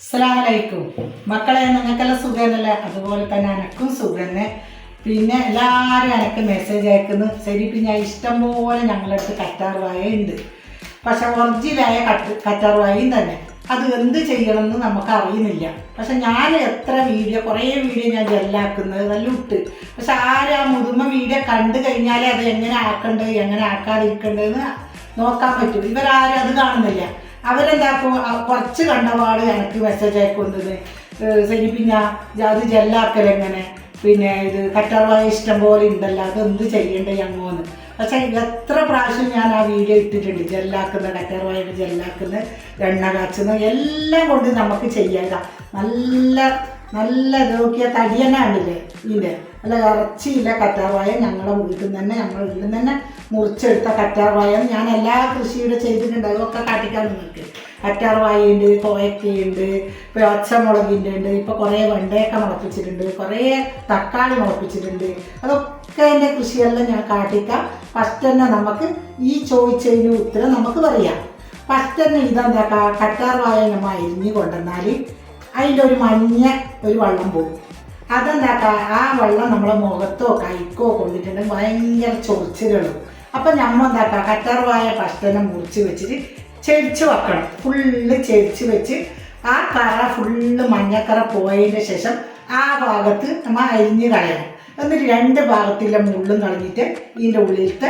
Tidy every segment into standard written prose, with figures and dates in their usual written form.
അസ്സലാമലൈക്കും മക്കളെ, നിങ്ങൾക്കെല്ലാം സുഖമല്ലേ? അതുപോലെ തന്നെ എനക്കും സുഖം തന്നെ. പിന്നെ എല്ലാവരും എനിക്ക് മെസ്സേജ് അയക്കുന്നു. ശരി, പിന്നെ ഞാൻ ഇഷ്ടംപോലെ ഞങ്ങളടുത്ത് കറ്റാർവായ ഉണ്ട്. പക്ഷെ ഒറിജിനലായ കറ്റാർവായയും തന്നെ അത് എന്ത് ചെയ്യണമെന്ന് നമുക്ക് അറിയുന്നില്ല. പക്ഷെ ഞാൻ കുറേ വീഡിയോ ഞാൻ ജെല്ലാക്കുന്നത് നല്ല ഇട്ട്. പക്ഷെ ആരും ആ മുതുമ വീഡിയോ കണ്ടു കഴിഞ്ഞാലേ അത് എങ്ങനെ ആക്കേണ്ടത് എങ്ങനെ ആക്കാതിരിക്കേണ്ടതെന്ന് നോക്കാൻ പറ്റും. ഇവരാരും അത് കാണുന്നില്ല. അവരെന്താക്കും, കുറച്ച് കണ്ടപാട് എനിക്ക് മെസ്സേജ് അയക്കുന്നത് ശരി, പിന്നെ അത് ജെല്ലാക്കലെങ്ങനെ, പിന്നെ ഇത് കറ്റാർവായ ഇഷ്ടം പോലെ ഉണ്ടല്ലോ, അതെന്ത് ചെയ്യണ്ടേ അങ്ങോന്ന്. പക്ഷെ എത്ര പ്രാവശ്യം ഞാൻ ആ വീഡിയോ ഇട്ടിട്ടുണ്ട്. ജെല്ലാക്കുന്ന കറ്റാർവായ ജെല്ലാക്കുന്ന എണ്ണ കാച്ചുന്ന എല്ലാം കൊണ്ട് നമുക്ക് ചെയ്യാം. നല്ല നല്ല നോക്കിയ തടി തന്നെ ഉണ്ടല്ലേ ഇതിൻ്റെ, അല്ല ഇറച്ചിയില്ല കറ്റാർവായ ഞങ്ങളുടെ വീട്ടിൽ നിന്ന് തന്നെ, ഞങ്ങളുടെ വീട്ടിൽ നിന്ന് തന്നെ മുറിച്ചെടുത്ത കറ്റാർവായ ഞാൻ എല്ലാ കൃഷിയുടെ ചെയ്തിട്ടുണ്ട്. അതൊക്കെ കാട്ടിക്കാൻ നിങ്ങൾക്ക്. കറ്റാർവായുണ്ട്, കോയക്കയുണ്ട്, ഇപ്പോൾ പച്ചമുളകിൻ്റെ ഉണ്ട്, ഇപ്പോൾ കുറേ വെണ്ടയൊക്കെ മുളപ്പിച്ചിട്ടുണ്ട്, കുറേ തക്കാളി മുളപ്പിച്ചിട്ടുണ്ട്. അതൊക്കെ എൻ്റെ കൃഷിയെല്ലാം ഞാൻ കാട്ടിക്കാം. ഫസ്റ്റ് തന്നെ നമുക്ക് ഈ ചോദിച്ചതിന് ഉത്തരം നമുക്ക് പറയാം. ഫസ്റ്റ് തന്നെ ഇതെന്താക്കാം, കറ്റാർവായ നമ്മൾ അരിഞ്ഞ് കൊണ്ടുവന്നാൽ അതിൻ്റെ ഒരു മഞ്ഞ ഒരു വെള്ളം പോകും. അതെന്താക്കാം, ആ വെള്ളം നമ്മളെ മുഖത്തോ കൈക്കോ കൊണ്ടിട്ടുണ്ടെങ്കിൽ ഭയങ്കര ചൊറിച്ചിലുള്ളൂ. അപ്പം നമ്മൾ എന്താക്കാം, കറ്റാർവായ ഫസ്റ്റ് തന്നെ മുറിച്ച് വെച്ചിട്ട് ചെരിച്ച് വെക്കണം. ഫുള്ള് ചെരിച്ച് വെച്ച് ആ കറ ഫുള്ള് മഞ്ഞക്കറ പോയതിന് ശേഷം ആ ഭാഗത്ത് നമ്മൾ അരിഞ്ഞ് കളയണം. എന്നിട്ട് രണ്ട് ഭാഗത്തിലെ മുള്ളും കളഞ്ഞിട്ട് ഇതിൻ്റെ ഉള്ളിലത്തെ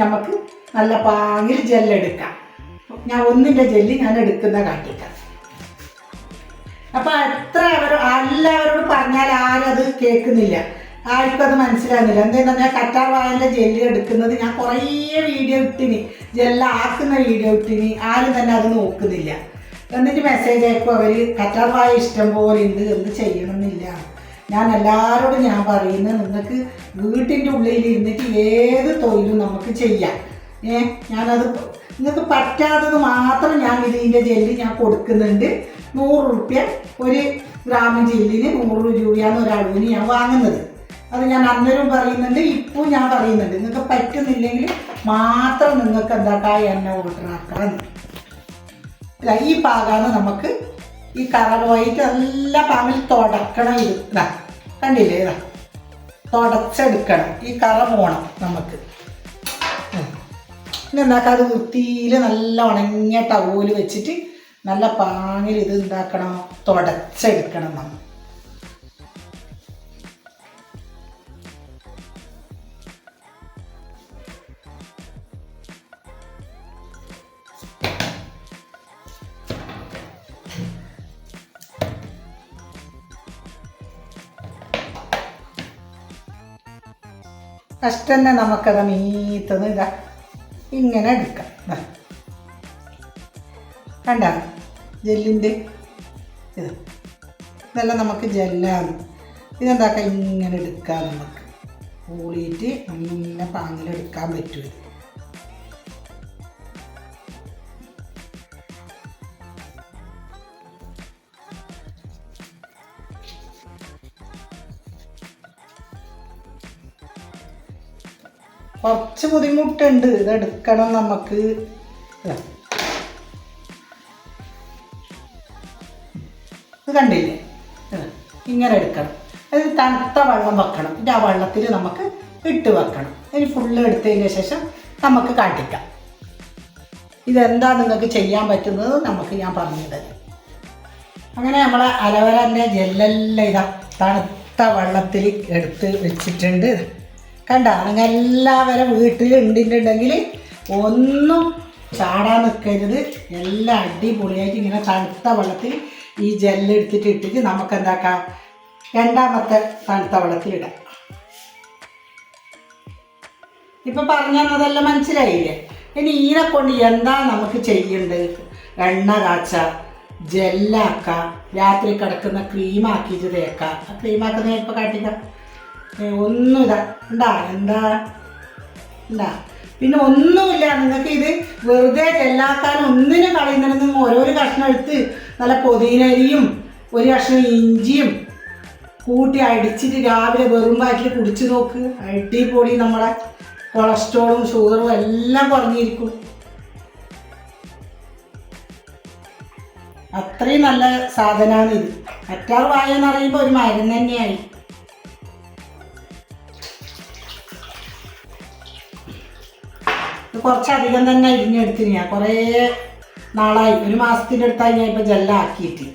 നമുക്ക് നല്ല പാങ്ങിൽ ജെല്ലെടുക്കാം. ഞാൻ ഒന്നിൻ്റെ ജെല്ല് ഞാൻ എടുക്കുന്ന കാട്ടിക്കാം. അപ്പം എല്ലാവരോടും പറഞ്ഞാൽ ആരും അത് കേൾക്കുന്നില്ല, ആർക്കും അത് മനസ്സിലാകുന്നില്ല. എന്താണെന്ന് പറഞ്ഞാൽ കറ്റാർവായൻ്റെ ജെല്ല് എടുക്കുന്നത് ഞാൻ കുറേ വീഡിയോ ഇട്ടിനി, ജെല്ലാക്കുന്ന വീഡിയോ ഇട്ടിനി, ആരും തന്നെ അത് നോക്കുന്നില്ല. എന്നിട്ട് മെസ്സേജ് അയപ്പോൾ അവർ കറ്റാർവായ ഇഷ്ടം പോലെ ഉണ്ട്, എന്ത് ചെയ്യണമെന്നില്ല. ഞാൻ എല്ലാവരോടും ഞാൻ പറയുന്നത്, നിങ്ങൾക്ക് വീട്ടിൻ്റെ ഉള്ളിൽ ഇരുന്നിട്ട് ഏത് തൊഴിലും നമുക്ക് ചെയ്യാം. ഞാനത് നിങ്ങൾക്ക് പറ്റാത്തത് മാത്രം ഞാൻ ഇതിൻ്റെ ജെല്ല് ഞാൻ കൊടുക്കുന്നുണ്ട്. 100 റുപ്യ ഒരു ഗ്രാമ ജെല്ലിന് 100 രൂപയാണ് ഒരളവിന് ഞാൻ വാങ്ങുന്നത്. അത് ഞാൻ അന്നേരം പറയുന്നുണ്ട്, ഇപ്പോൾ ഞാൻ പറയുന്നുണ്ട്. നിങ്ങൾക്ക് പറ്റുന്നില്ലെങ്കിൽ മാത്രം നിങ്ങൾക്ക് എന്താക്കാം, എന്നെ ഓർഡർ ആക്കാം. ഈ പാകാണ് നമുക്ക് ഈ കറ പോയിട്ട് നല്ല പാങ്ങിൽ തുടക്കണം. ഇത് ഇതാ കണ്ടില്ലേ, ഇതാ തുടച്ചെടുക്കണം. ഈ കറ പോകണം നമുക്ക്. പിന്നെ എന്താക്കാം, അത് വൃത്തിയിൽ നല്ല ഉണങ്ങിയ ടവല് വെച്ചിട്ട് നല്ല പാങ്ങിൽ ഇത് എന്താക്കണം, തുടച്ചെടുക്കണം നമ്മൾ. ഫസ്റ്റ് തന്നെ നമുക്കത് മീത്തത് ഇതാ ഇങ്ങനെ എടുക്കാം. കണ്ട ജെല്ലിൻ്റെ ഇതെല്ലാം നമുക്ക് ജെല്ലാണ്. ഇതെന്താക്കാം, ഇങ്ങനെ എടുക്കാം. നമുക്ക് കൂടിയിട്ട് നല്ല പാങ്ങിലെടുക്കാൻ പറ്റും. കുറച്ച് ബുദ്ധിമുട്ടുണ്ട് ഇതെടുക്കണം നമുക്ക്. ഇത് കണ്ടില്ലേ, ഇങ്ങനെ എടുക്കണം. അത് തണുത്ത വെള്ളം വെക്കണം. ഇത് ആ വെള്ളത്തിൽ നമുക്ക് ഇട്ട് വെക്കണം. ഇനി ഫുള്ള് എടുത്തതിന് ശേഷം നമുക്ക് കാട്ടിക്കാം. ഇതെന്താ നിങ്ങൾക്ക് ചെയ്യാൻ പറ്റുന്നത് നമുക്ക് ഞാൻ പറഞ്ഞു തരാം. അങ്ങനെ നമ്മളെ അലവരൻ്റെ ജെല്ലെല്ലാം ഇതാ തണുത്ത വെള്ളത്തിൽ എടുത്ത് വെച്ചിട്ടുണ്ട്. കണ്ട, നിങ്ങൾ എല്ലാവരും വീട്ടിൽ ഉണ്ടെങ്കിൽ ഒന്നും ചാടാൻ നിൽക്കരുത്. എല്ലാം അടിപൊളിയായിട്ട് ഇങ്ങനെ തണുത്ത വെള്ളത്തിൽ ഈ ജെല്ല് എടുത്തിട്ട് ഇട്ടിട്ട് നമുക്ക് എന്താക്കാം, രണ്ടാമത്തെ തണുത്ത വെള്ളത്തിലിടാം. ഇപ്പം പറഞ്ഞു തന്നതെല്ലാം മനസ്സിലായില്ലേ? ഇനി ഇതിനെ കൊണ്ട് എന്താ നമുക്ക് ചെയ്യേണ്ടത്? എണ്ണ കാച്ച, ജെല്ലാക്കാം, രാത്രി കിടക്കുന്ന ക്രീമാക്കിയിട്ട് തേക്കാം. ആ ക്രീമാക്കുന്ന ഇപ്പോൾ കാട്ടിക്കാം. ഒന്നും ഇതാ എന്താ ഉണ്ടാ. പിന്നെ ഒന്നുമില്ല, നിങ്ങൾക്ക് ഇത് വെറുതെ ജെല്ലാക്കാൻ ഒന്നിനും കളയുന്നതിന് ഓരോരോ കഷ്ണം എടുത്ത് നല്ല പൊതിനരിയും ഒരു കഷ്ണം ഇഞ്ചിയും കൂട്ടി അടിച്ചിട്ട് രാവിലെ വെറും വയറ്റിൽ കുടിച്ച് നോക്ക്. അടിപൊളി, നമ്മളെ കൊളസ്ട്രോളും ഷുഗറും എല്ലാം കുറഞ്ഞിരിക്കും. അത്രയും നല്ല സാധനമാണ് ഇത്. കറ്റാർ വാഴ എന്ന് പറയുമ്പോൾ ഒരു മരുന്ന് തന്നെയായി. ഇത് കുറച്ചധികം തന്നെ ഇരിഞ്ഞെടുത്തിന് ഞാൻ. കുറേ നാളായി, ഒരു മാസത്തിൻ്റെ അടുത്തായി ഞാൻ ഇപ്പോൾ ജെല്ലാക്കിയിട്ട്.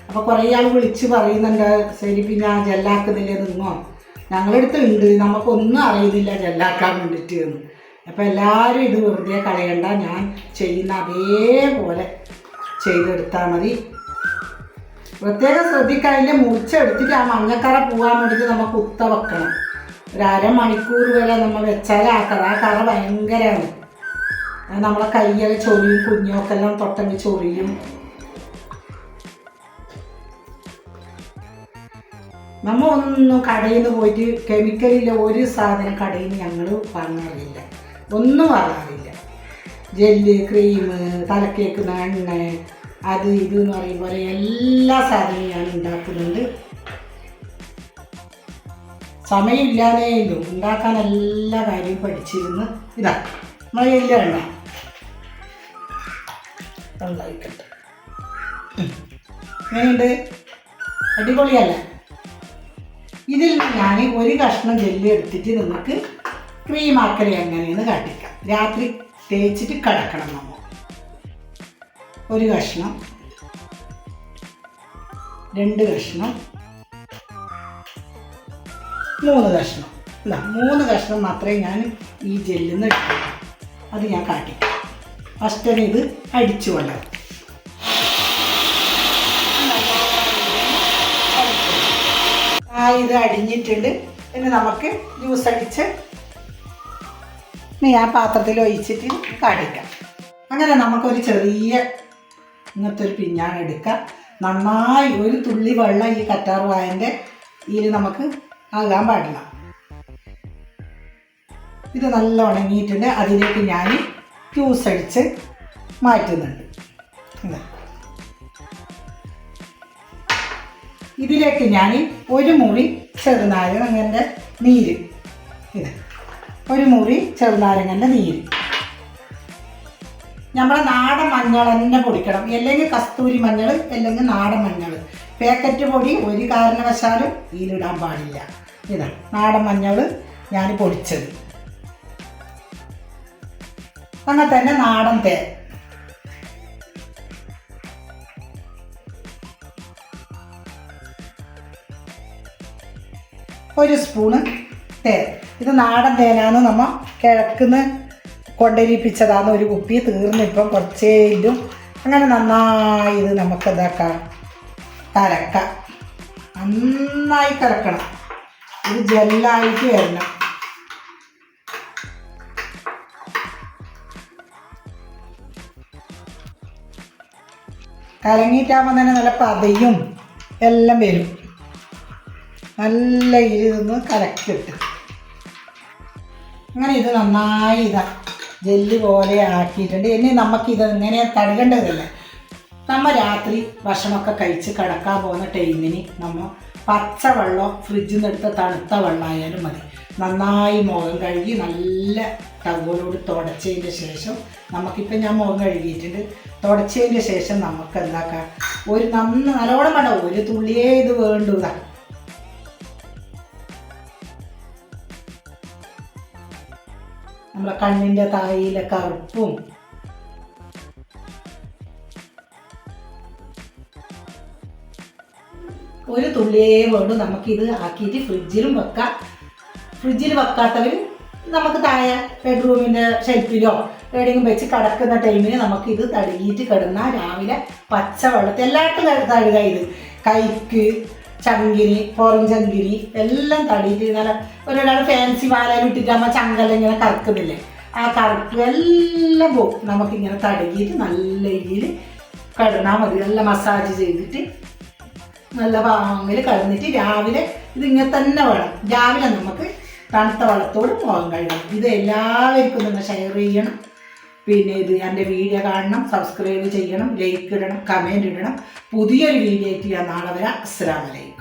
അപ്പോൾ കുറേ ആൾ വിളിച്ച് പറയുന്നുണ്ട്, ശരി പിന്നെ ആ ജെല്ലാക്കുന്നില്ലേ നിന്നോ, ഞങ്ങളടുത്ത് ഉണ്ട്, നമുക്കൊന്നും അറിയുന്നില്ല ജെല്ലാക്കാൻ വേണ്ടിയിട്ട് എന്ന്. അപ്പോൾ എല്ലാവരും ഇത് വെറുതെ കളയണ്ട, ഞാൻ ചെയ്യുന്ന അതേപോലെ ചെയ്തെടുത്താൽ മതി. പ്രത്യേകം ശ്രദ്ധിക്കാതിൻ്റെ മുറിച്ചെടുത്തിട്ട് ആ മഞ്ഞക്കറ പോകാൻ വേണ്ടിയിട്ട് നമുക്ക് കുത്ത വെക്കണം. ഒരു അരമണിക്കൂർ വരെ നമ്മൾ വെച്ചാൽ ആ കറ ഭയങ്കരമാണ്. നമ്മളെ കയ്യെല്ലാം ചൊറിയും, കുഞ്ഞോക്കെല്ലാം തൊട്ടെങ്കിൽ ചൊറിയും. നമ്മൾ ഒന്നും കടയിൽ നിന്ന് പോയിട്ട് കെമിക്കലില്ല ഒരു സാധനം കടയിൽ നിന്ന് ഞങ്ങൾ വാങ്ങാറില്ല, ഒന്നും വാങ്ങാറില്ല. ജെല്ല്, ക്രീം, തലക്കേക്കുന്ന എണ്ണ, അത് ഇത് എന്ന് പറയുമ്പോൾ എല്ലാ സാധനവും ഞാൻ ഉണ്ടാക്കുന്നുണ്ട്. സമയമില്ലാതേ ഇല്ലു, ഉണ്ടാക്കാൻ എല്ലാ കാര്യവും പഠിച്ചിരുന്നു. ഇതാ നമ്മൾ എല്ലാം എണ്ണ ഉണ്ടായിക്കട്ടെ. എങ്ങനെയുണ്ട്? അടിപൊളിയല്ല? ഇതിൽ ഞാൻ ഒരു കഷ്ണം ജെല്ലി എടുത്തിട്ട് നമുക്ക് ക്രീമാക്കൽ എങ്ങനെയെന്ന് കാട്ടിക്കാം. രാത്രി തേച്ചിട്ട് കിടക്കണം നമ്മൾ. ഒരു കഷ്ണം, 2 കഷ്ണം, 3 കഷ്ണം. അല്ല 3 കഷ്ണം മാത്രമേ ഞാൻ ഈ ജെല്ലിൽ നിന്ന് എടുക്കൂ. അത് ഞാൻ കാട്ടിക്കാം. ഫസ്റ്റ് ഇത് അടിച്ചു കൊണ്ടാകും. ഇത് അടിഞ്ഞിട്ടുണ്ട്. പിന്നെ നമുക്ക് ജ്യൂസ് അടിച്ച് ഞാൻ പാത്രത്തിൽ ഒഴിച്ചിട്ട് കാടിക്കാം. അങ്ങനെ നമുക്കൊരു ചെറിയ ഇങ്ങനത്തെ ഒരു പിഞ്ഞാണ് എടുക്കാം. നന്നായി ഒരു തുള്ളി വെള്ളം ഈ കറ്റാർ വാഴൻ്റെ ഇതിൽ നമുക്ക് ആകാൻ പാടില്ല. ഇത് നല്ല ഉണങ്ങിയിട്ടുണ്ട്. അതിലേക്ക് ഞാൻ ജ്യൂസ് അടിച്ച് മാറ്റുന്നുണ്ട്. ഇതിലേക്ക് ഞാൻ ഒരു മുറി ചെറുനാരങ്ങൻ്റെ നീര്, ഇത് ഒരു മുറി ചെറുനാരങ്ങൻ്റെ നീര്. നമ്മുടെ നാടൻ മഞ്ഞൾ തന്നെ പൊടിക്കണം, അല്ലെങ്കിൽ കസ്തൂരി മഞ്ഞൾ, അല്ലെങ്കിൽ നാടൻ മഞ്ഞൾ. പാക്കറ്റ് പൊടി ഒരു കാരണവശാലും ഇതിലിടാൻ പാടില്ല. ഇതാണ് നാടൻ മഞ്ഞൾ ഞാൻ പൊടിച്ചത്. അങ്ങനെ തന്നെ നാടൻ തേൻ, ഒരു സ്പൂണ് തേൻ. ഇത് നാടൻ തേനാണ്, നമ്മൾ കിഴക്കുന്ന് കൊണ്ടരിപ്പിച്ചതാണ്. ഒരു കുപ്പി തീർന്നിപ്പം കുറച്ചേ ഇല്ലും. അങ്ങനെ നന്നായി ഇത് നമുക്ക് ഇതാക്കാം, കലക്കാം. നന്നായി കലക്കണം. ഇത് ജെല്ലായിട്ട് വരണം. കലങ്ങിയിട്ടാകുമ്പോൾ തന്നെ നല്ല പതയും എല്ലാം വരും. നല്ല ഇരുന്ന് കലക്കിട്ട് അങ്ങനെ ഇത് നന്നായി ഇതാ ജെല്ല് പോലെ ആക്കിയിട്ടുണ്ട്. ഇനി നമുക്കിത് ഇങ്ങനെ തടകേണ്ടതല്ല. നമ്മൾ രാത്രി ഭക്ഷണമൊക്കെ കഴിച്ച് കിടക്കാൻ പോകുന്ന ടൈമിന് നമ്മൾ പച്ചവെള്ളം ഫ്രിഡ്ജിൽ നിന്ന് എടുത്ത തണുത്ത വെള്ളമായാലും മതി. നന്നായി മുഖം കഴുകി നല്ല ടവലോട് തുടച്ചതിൻ്റെ ശേഷം, നമുക്കിപ്പോൾ ഞാൻ മുഖം കഴുകിയിട്ടുണ്ട്, തുടച്ചതിൻ്റെ ശേഷം നമുക്ക് എന്താക്കാം, ഒരു നല്ലോണം വേണ്ട, ഒരു തുള്ളിയേ ഇത് വേണ്ടുക. നമ്മുടെ കണ്ണിൻ്റെ തായിലെ കറുപ്പും ഒരു തുള്ളിയേ വേണ്ടു. നമുക്കിത് ആക്കിയിട്ട് ഫ്രിഡ്ജിലും വെക്കാം. ഫ്രിഡ്ജിൽ വെക്കാത്തവർ നമുക്ക് താഴെ ബെഡ്റൂമിൻ്റെ ഷെൽഫിലോ എവിടെയെങ്കിലും വെച്ച് കിടക്കുന്ന ടൈമിന് നമുക്കിത് തടകിയിട്ട് കിടന്നാൽ രാവിലെ പച്ചവെള്ളത്തിൽ എല്ലായിടത്തും തഴുക. ഇത് കൈക്ക്, ചങ്കിരി, പുറംചങ്കിരി എല്ലാം തടിയിട്ട് നല്ല ഒരാൾ ഫാൻസി വാലാലും ഇട്ടിട്ടാകുമ്പോൾ ചങ്കെല്ലാം ഇങ്ങനെ കറക്കുന്നില്ലേ, ആ കറുപ്പ് എല്ലാം പോകും. നമുക്കിങ്ങനെ തടകിയിട്ട് നല്ല രീതിയിൽ കിടന്നാൽ മതി. നല്ല മസാജ് ചെയ്തിട്ട് നല്ല പാങ്ങിൽ കിടന്നിട്ട് രാവിലെ ഇതിങ്ങനെ തന്നെ വേണം. രാവിലെ നമുക്ക് തണുത്ത വെള്ളത്തോട് മുഖം കഴുകണം. ഇത് എല്ലാവർക്കും നിങ്ങൾ ഷെയർ ചെയ്യണം. പിന്നെ ഇത് എൻ്റെ വീഡിയോ കാണണം, സബ്സ്ക്രൈബ് ചെയ്യണം, ലൈക്ക് ഇടണം, കമൻറ്റ് ഇടണം. പുതിയൊരു വീഡിയോ ആയിട്ട് ഞാൻ നാളെ വരാം. അസ്സലാമു അലൈക്കും.